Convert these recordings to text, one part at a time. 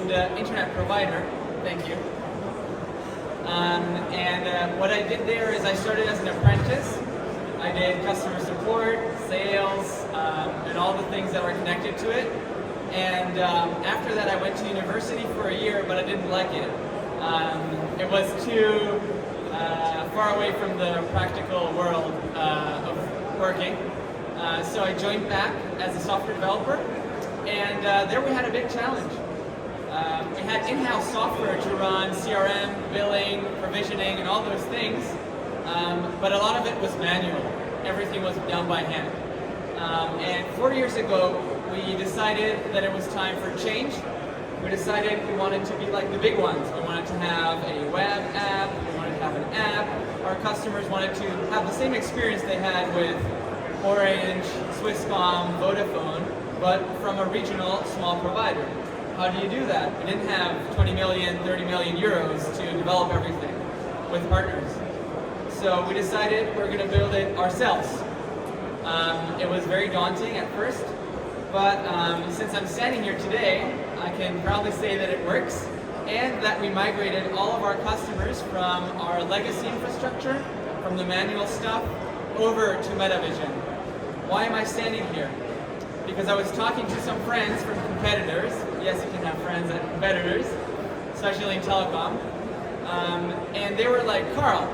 owned internet provider. Thank you. What I did there is I started as an apprentice. I did customer support, sales, and all the things that were connected to it. And after that, I went to university for a year, but I didn't like it. It was too far away from the practical world of working. So I joined back as a software developer, and there we had a big challenge. We had in-house software to run CRM, billing, provisioning, and all those things, but a lot of it was manual. Everything was done by hand. And 4 years ago, we decided that it was time for change. We decided we wanted to be like the big ones. We wanted to have a web app, we wanted to have an app. Our customers wanted to have the same experience they had with Orange, Swisscom, Vodafone, but from a regional small provider. How do you do that? We didn't have 20 million, 30 million euros to develop everything with partners. So we decided we're going to build it ourselves. It was very daunting at first, but since I'm standing here today, I can proudly say that it works, and that we migrated all of our customers from our legacy infrastructure, from the manual stuff, over to METAVSHN. Why am I standing here? Because I was talking to some friends from competitors. Yes, you can have friends at competitors, especially in telecom. And they were like, Carl,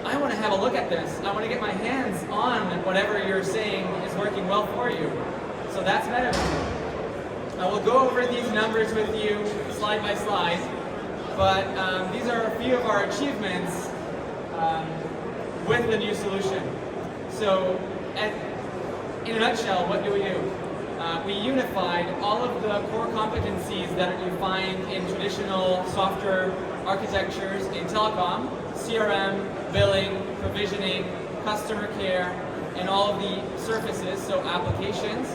I want to have a look at this. I want to get my hands on whatever you're saying is working well for you. So that's METAVSHN. I will go over these numbers with you slide by slide, but these are a few of our achievements with the new solution. So in a nutshell, what do? We unified all of the core competencies that you find in traditional software architectures in telecom, CRM, billing, provisioning, customer care, and all of the surfaces, so applications.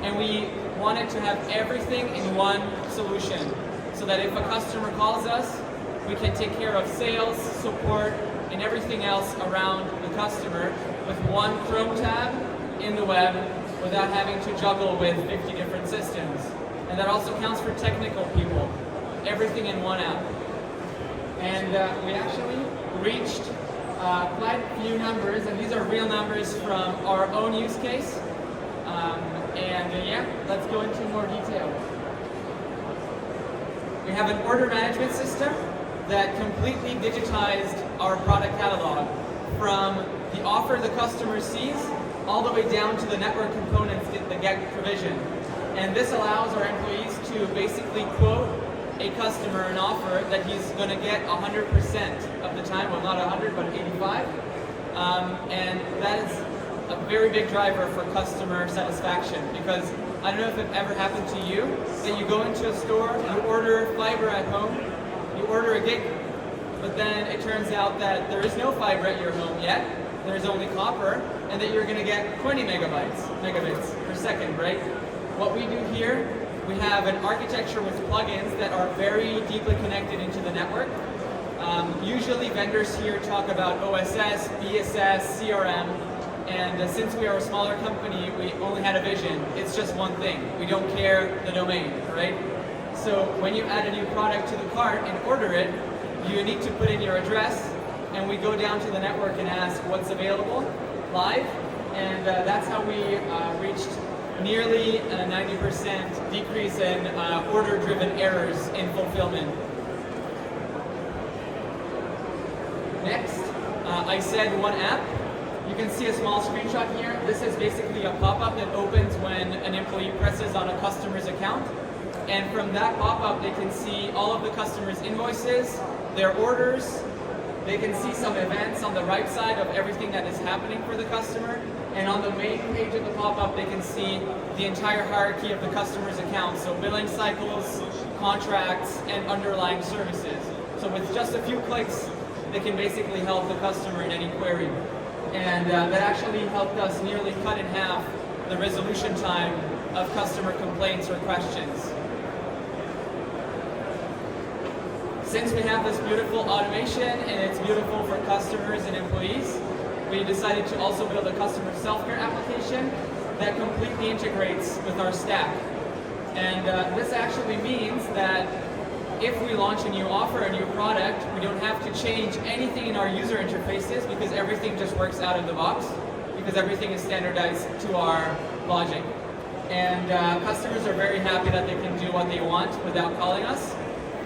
And we wanted to have everything in one solution, so that if a customer calls us, we can take care of sales, support, and everything else around the customer with one Chrome tab in the web, without having to juggle with 50 different systems. And that also counts for technical people. Everything in one app. And we actually reached quite a few numbers, and these are real numbers from our own use case. Yeah, let's go into more detail. We have an order management system that completely digitized our product catalog from the offer the customer sees all the way down to the network components that get provisioned. And this allows our employees to basically quote a customer an offer that he's going to get 100% of the time, well not 100 but 85. And that is a very big driver for customer satisfaction, because I don't know if it ever happened to you, that you go into a store, you order fiber at home, you order a gig, but then it turns out that there is no fiber at your home yet, there's only copper, and that you're going to get 20 megabits per second, right? What we do here, we have an architecture with plugins that are very deeply connected into the network. Usually vendors here talk about OSS, BSS, CRM, and since we are a smaller company, we only had a vision. It's just one thing. We don't care the domain, right? So when you add a new product to the cart and order it, you need to put in your address, and we go down to the network and ask what's available live, and that's how we reached nearly a 90% decrease in order-driven errors in fulfillment. Next, I said one app. You can see a small screenshot here. This is basically a pop-up that opens when an employee presses on a customer's account. And from that pop-up, they can see all of the customer's invoices, their orders. They can see some events on the right side of everything that is happening for the customer. And on the main page of the pop-up, they can see the entire hierarchy of the customer's account. So billing cycles, contracts, and underlying services. So with just a few clicks, they can basically help the customer in any query. And that actually helped us nearly cut in half the resolution time of customer complaints or questions. Since we have this beautiful automation and it's beautiful for customers and employees, we decided to also build a customer self-care application that completely integrates with our stack. And this actually means that if we launch a new offer, a new product, we don't have to change anything in our user interfaces because everything just works out of the box, because everything is standardized to our logic. And customers are very happy that they can do what they want without calling us.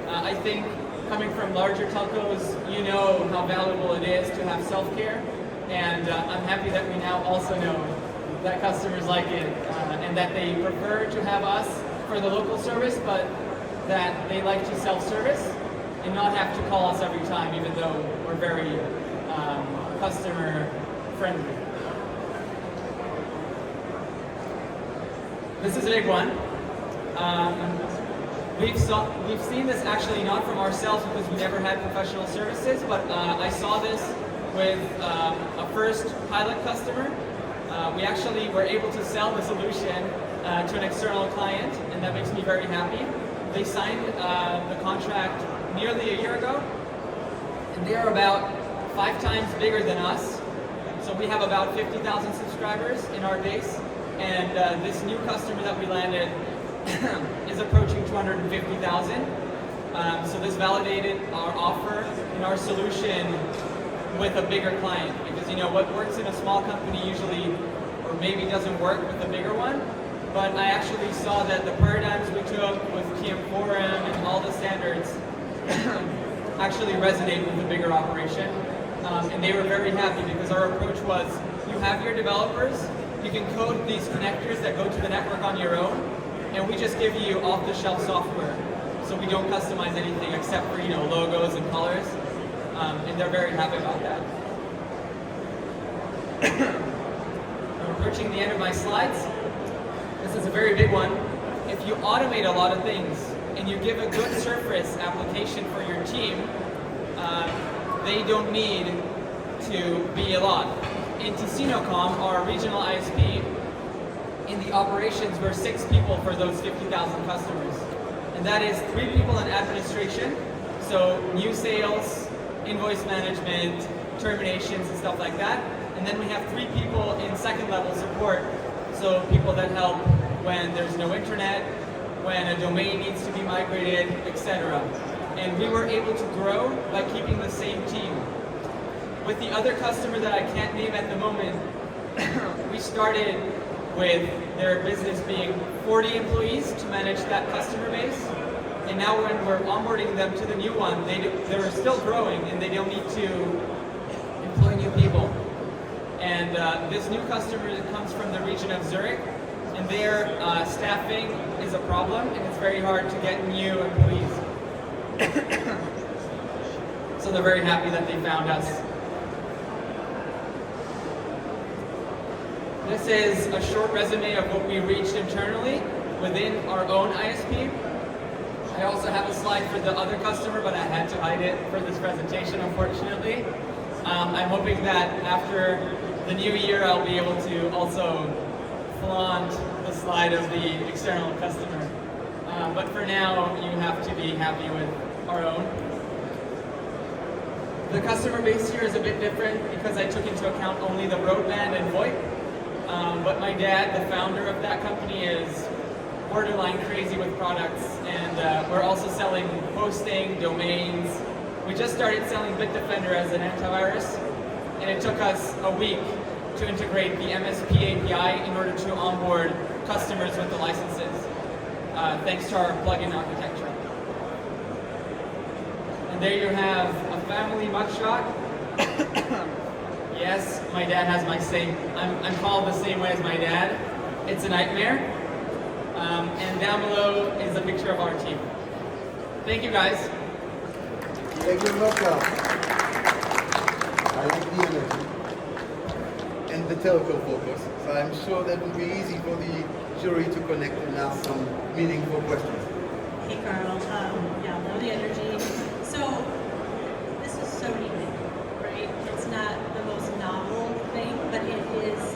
I think coming from larger telcos, you know how valuable it is to have self-care, and I'm happy that we now also know that customers like it, and that they prefer to have us for the local service, but that they like to self-service and not have to call us every time, even though we're very customer friendly. This is a big one. We've seen this actually not from ourselves because we never had professional services, but I saw this with a first pilot customer. We actually were able to sell the solution to an external client, and that makes me very happy. They signed the contract nearly a year ago, and they are about 5 times bigger than us. So we have about 50,000 subscribers in our base, and this new customer that we landed is approaching 250,000. So this validated our offer and our solution with a bigger client, because you know what works in a small company usually, or maybe doesn't work with a bigger one. But I actually saw that the paradigms we took with TM Forum and all the standards actually resonate with the bigger operation. And they were very happy because our approach was, you have your developers, you can code these connectors that go to the network on your own, and we just give you off-the-shelf software. So we don't customize anything except for, you know, logos and colors. And they're very happy about that. I'm approaching the end of my slides. This is a very big one. If you automate a lot of things and you give a good surface application for your team, they don't need to be a lot. In Ticinocom, our regional ISP, in the operations we're 6 people for those 50,000 customers. And that is 3 people in administration, so new sales, invoice management, terminations and stuff like that. And then we have 3 people in second level support, so people that help when there's no internet, when a domain needs to be migrated, etc. And we were able to grow by keeping the same team. With the other customer that I can't name at the moment, we started with their business being 40 employees to manage that customer base. And now when we're onboarding them to the new one, they're still growing and they don't need to employ new people. And this new customer comes from the region of Zurich, and their staffing is a problem, and it's very hard to get new employees. So they're very happy that they found us. This is a short resume of what we reached internally within our own ISP. I also have a slide for the other customer, but I had to hide it for this presentation, unfortunately. I'm hoping that after the new year, I'll be able to also flaunt the slide of the external customer. But for now, you have to be happy with our own. The customer base here is a bit different because I took into account only the broadband and VoIP. But my dad, the founder of that company, is borderline crazy with products, and we're also selling hosting, domains. We just started selling Bitdefender as an antivirus, and it took us a week to integrate the MSP API in order to onboard customers with the licenses, thanks to our plugin architecture. And there you have a family mugshot. Yes, my dad has my same, I'm called the same way as my dad. It's a nightmare. And down below is a picture of our team. Thank you, guys. Thank you, Luca. I like the energy and the telco focus. So I'm sure that will be easy for the jury to connect and ask some meaningful questions. Hey, Carl. Yeah, love the energy. So this is so unique, right? It's not the most novel thing, but it is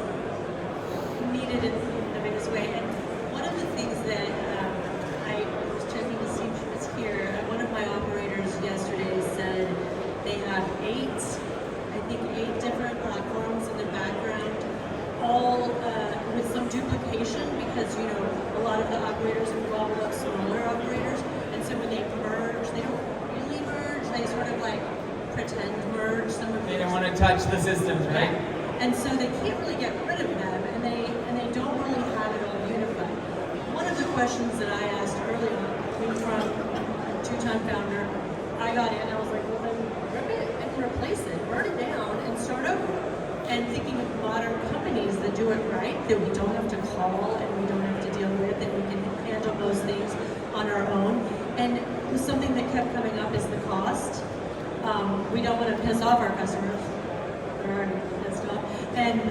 needed in the biggest way. And one of the things that I was checking to see if she was here, one of my operators yesterday said they have 8 different platforms in the background, all with some duplication because, you know, a lot of the operators involved are smaller operators. And pretend merge some of They their don't want to touch the systems, right? And so they can't really get rid of them, and they don't really have it all unified. One of the questions that I asked early on came from a two-time founder. I got in, I was like, well then rip it and replace it, burn it down and start over. And thinking of modern companies that do it right, that we don't have to call and we don't have to deal with, and we can handle those things on our own. And something that kept coming up is the cost. We don't want to piss off our customers. They're already pissed off. And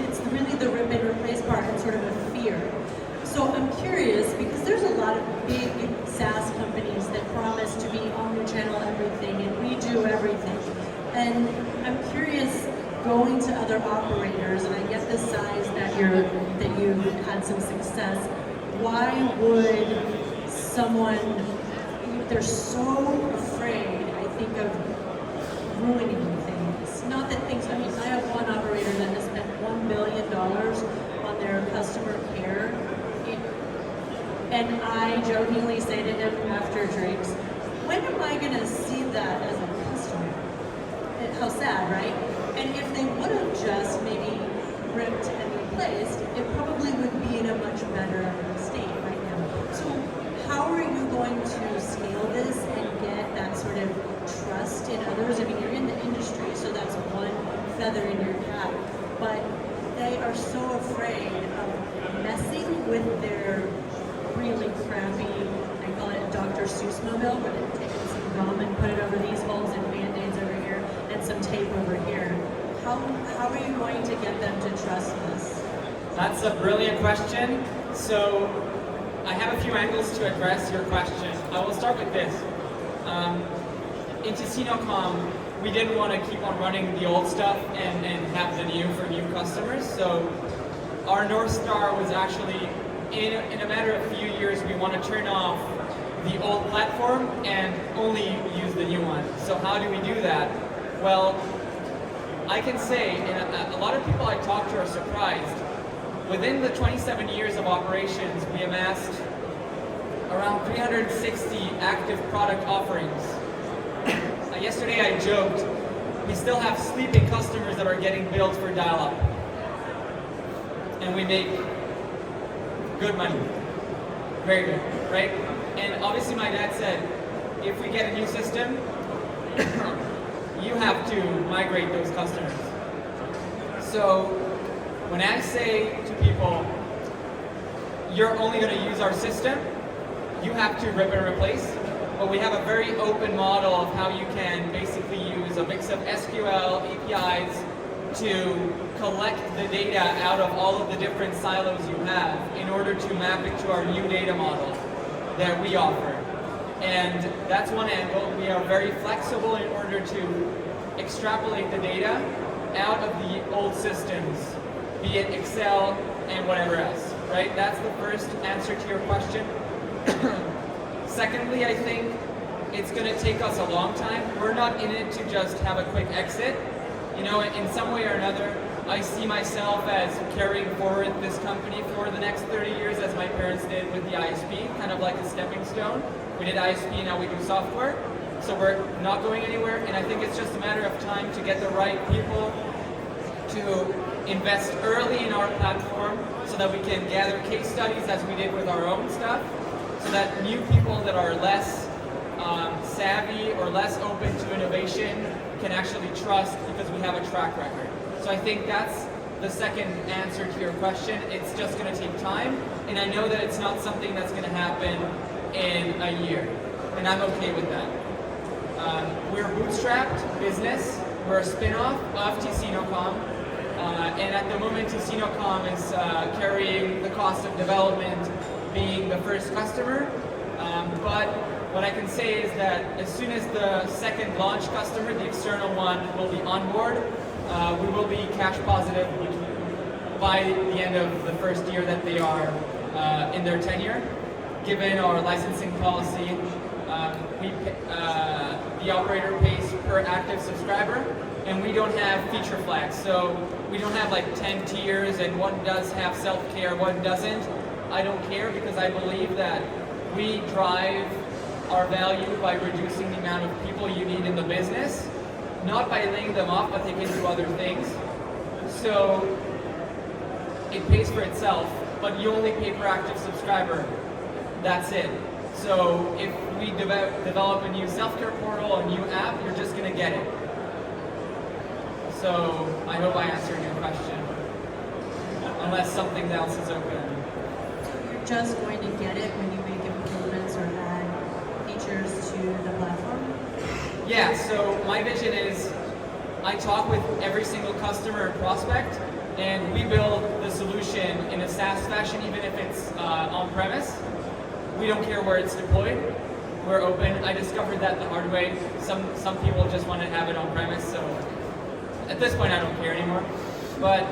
it's really the rip and replace part and sort of a fear. So I'm curious, because there's a lot of big SaaS companies that promise to be omnichannel everything and we do everything. And I'm curious, going to other operators, and I get the size that you've had some success, why would someone, they're so afraid, I think, of ruining things. Not that things, I mean, I have one operator that has spent $1 billion on their customer care. And I jokingly say to him after drinks, when am I going to see that as a customer? How sad, right? And if they would have just maybe ripped and replaced, it probably would be in a much better state right now. So how are you going to scale this and get that sort of trust in others? I mean, you're in the industry, so that's one feather in your cap. But they are so afraid of messing with their really crappy, I call it a Dr. Seuss mobile, where they take some gum and put it over these holes and Band-Aids over here and some tape over here. How are you going to get them to trust this? That's a brilliant question. So I have a few angles to address your question. I will start with this. In Ticino.com, we didn't want to keep on running the old stuff and have the new for new customers. So our North Star was actually, in a matter of a few years, we want to turn off the old platform and only use the new one. So how do we do that? Well, I can say, and a lot of people I talk to are surprised, within the 27 years of operations, we amassed around 360 active product offerings. Yesterday I joked, we still have sleeping customers that are getting billed for dial-up. And we make good money. Very good, right? And obviously my dad said, if we get a new system, you have to migrate those customers. So when I say to people, you're only going to use our system, you have to rip and replace. But we have a very open model of how you can basically use a mix of SQL, APIs to collect the data out of all of the different silos you have in order to map it to our new data model that we offer. And that's one angle. We are very flexible in order to extrapolate the data out of the old systems, be it Excel and whatever else, right? That's the first answer to your question. Secondly, I think it's going to take us a long time. We're not in it to just have a quick exit. You know, in some way or another, I see myself as carrying forward this company for the next 30 years as my parents did with the ISP, kind of like a stepping stone. We did ISP, now we do software. So we're not going anywhere, and I think it's just a matter of time to get the right people to invest early in our platform so that we can gather case studies as we did with our own stuff, so that new people that are less savvy or less open to innovation can actually trust because we have a track record. So I think that's the second answer to your question. It's just going to take time, and I know that it's not something that's going to happen in a year, and I'm okay with that. We're a bootstrapped business. We're a spin-off of Ticino.com, and at the moment Ticino.com is carrying the cost of development, being the first customer, but what I can say is that as soon as the second launch customer, the external one, will be on board, we will be cash positive by the end of the first year that they are in their tenure. Given our licensing policy, the operator pays per active subscriber, and we don't have feature flags. So we don't have like 10 tiers and one does have self-care, one doesn't. I don't care because I believe that we drive are valued by reducing the amount of people you need in the business, not by laying them off, but they can do other things. So it pays for itself, but you only pay per active subscriber. That's it. So if we develop a new self-care portal, a new app, you're just going to get it. So I hope I answered your question. Unless something else is open. So you're just going to get it when you make improvements or add features to the platform? Yeah, so my vision is I talk with every single customer and prospect, and we build the solution in a SaaS fashion, even if it's on-premise. We don't care where it's deployed. We're open. I discovered that the hard way. Some people just want to have it on-premise, so at this point I don't care anymore. But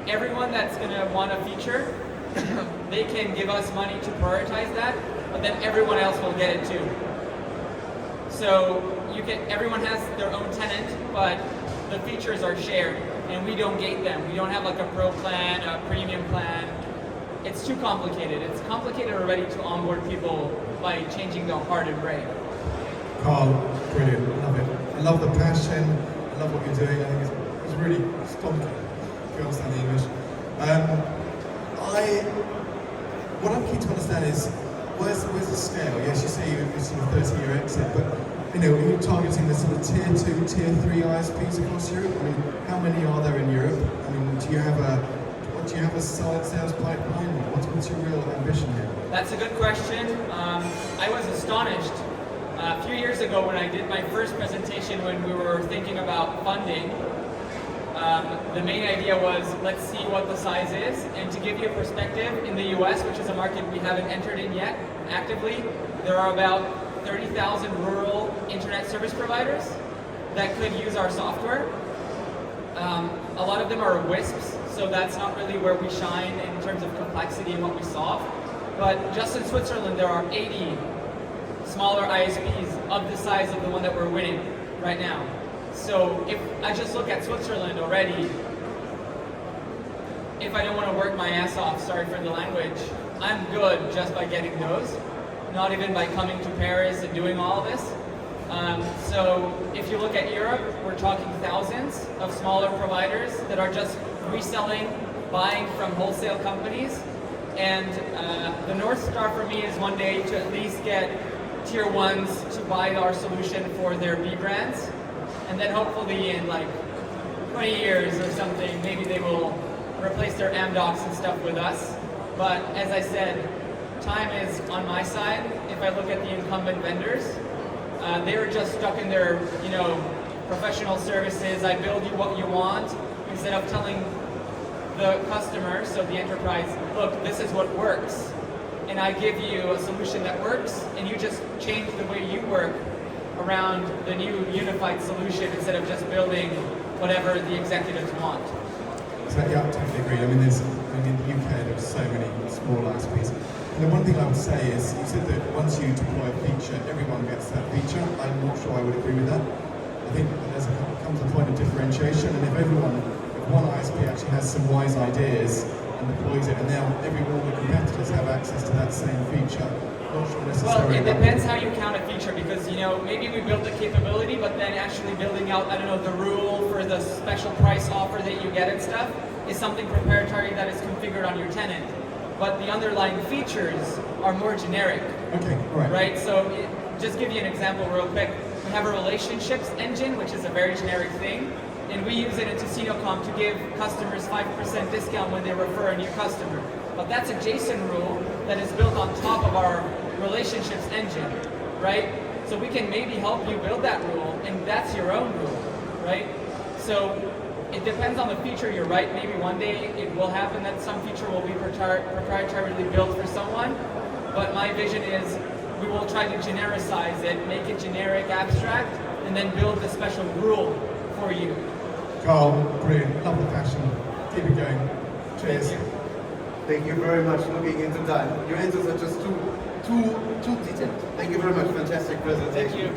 everyone that's going to want a feature, they can give us money to prioritize that, but then everyone else will get it too. So everyone has their own tenant, but the features are shared, and we don't gate them. We don't have like a pro plan, a premium plan. It's too complicated. It's complicated already to onboard people by changing the heart and brain. Carl, brilliant. I love it. I love the passion. I love what you're doing. I think it's really stonking, if you understand the English. What I'm keen to understand is, where's the scale? Yes, you say you're sort of 30-year exit, but are you targeting the sort of tier 2, tier 3 ISPs across Europe? I mean, how many are there in Europe? I mean, do you have a solid sales pipeline? What's your real ambition here? That's a good question. I was astonished a few years ago when I did my first presentation when we were thinking about funding. The main idea was, let's see what the size is, and to give you a perspective, in the US, which is a market we haven't entered in yet actively, there are about 30,000 rural internet service providers that could use our software. A lot of them are WISPs, so that's not really where we shine in terms of complexity and what we solve. But just in Switzerland, there are 80 smaller ISPs of the size of the one that we're winning right now. So if I just look at Switzerland already, if I don't want to work my ass off, sorry for the language, I'm good just by getting those, not even by coming to Paris and doing all of this. So if you look at Europe, we're talking thousands of smaller providers that are just reselling, buying from wholesale companies. And the North Star for me is one day to at least get tier 1s to buy our solution for their B brands. And then hopefully in like 20 years or something, maybe they will replace their Amdocs and stuff with us. But as I said, time is on my side. If I look at the incumbent vendors, they're just stuck in their, professional services. I build you what you want, instead of telling the customer, so the enterprise, look, this is what works. And I give you a solution that works, and you just change the way you work around the new unified solution instead of just building whatever the executives want. So, yeah, I totally agree. I mean, in the UK, there's so many small ISPs. And the one thing I would say is, you said that once you deploy a feature, everyone gets that feature. I'm not sure I would agree with that. I think comes a point of differentiation, and if one ISP actually has some wise ideas and deploys it, and now all the competitors have access to that same feature. Not sure necessarily. Well, it depends how you count a feature, because maybe we build the capability, but then actually building out, the rule for the special price offer that you get and stuff is something proprietary that is configured on your tenant. But the underlying features are more generic. Okay, all right. Right? So just give you an example real quick. We have a relationships engine, which is a very generic thing, and we use it in TicinoCom to give customers 5% discount when they refer a new customer. But that's a JSON rule that is built on top of our relationships engine, right? So we can maybe help you build that rule, and that's your own rule, right? So it depends on the feature, you're right. Maybe one day it will happen that some feature will be proprietarily built for someone, but my vision is we will try to genericize it, make it generic, abstract, and then build the special rule for you. Carl, brilliant. Love the passion. Keep it going. Cheers. Thank you very much. Looking into time. Your answers are just too detailed. Thank you very much. Fantastic presentation. Thank you.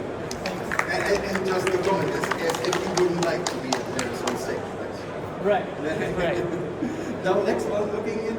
And just a comment, as if you wouldn't like to be there on stage. Right. Now next one, looking into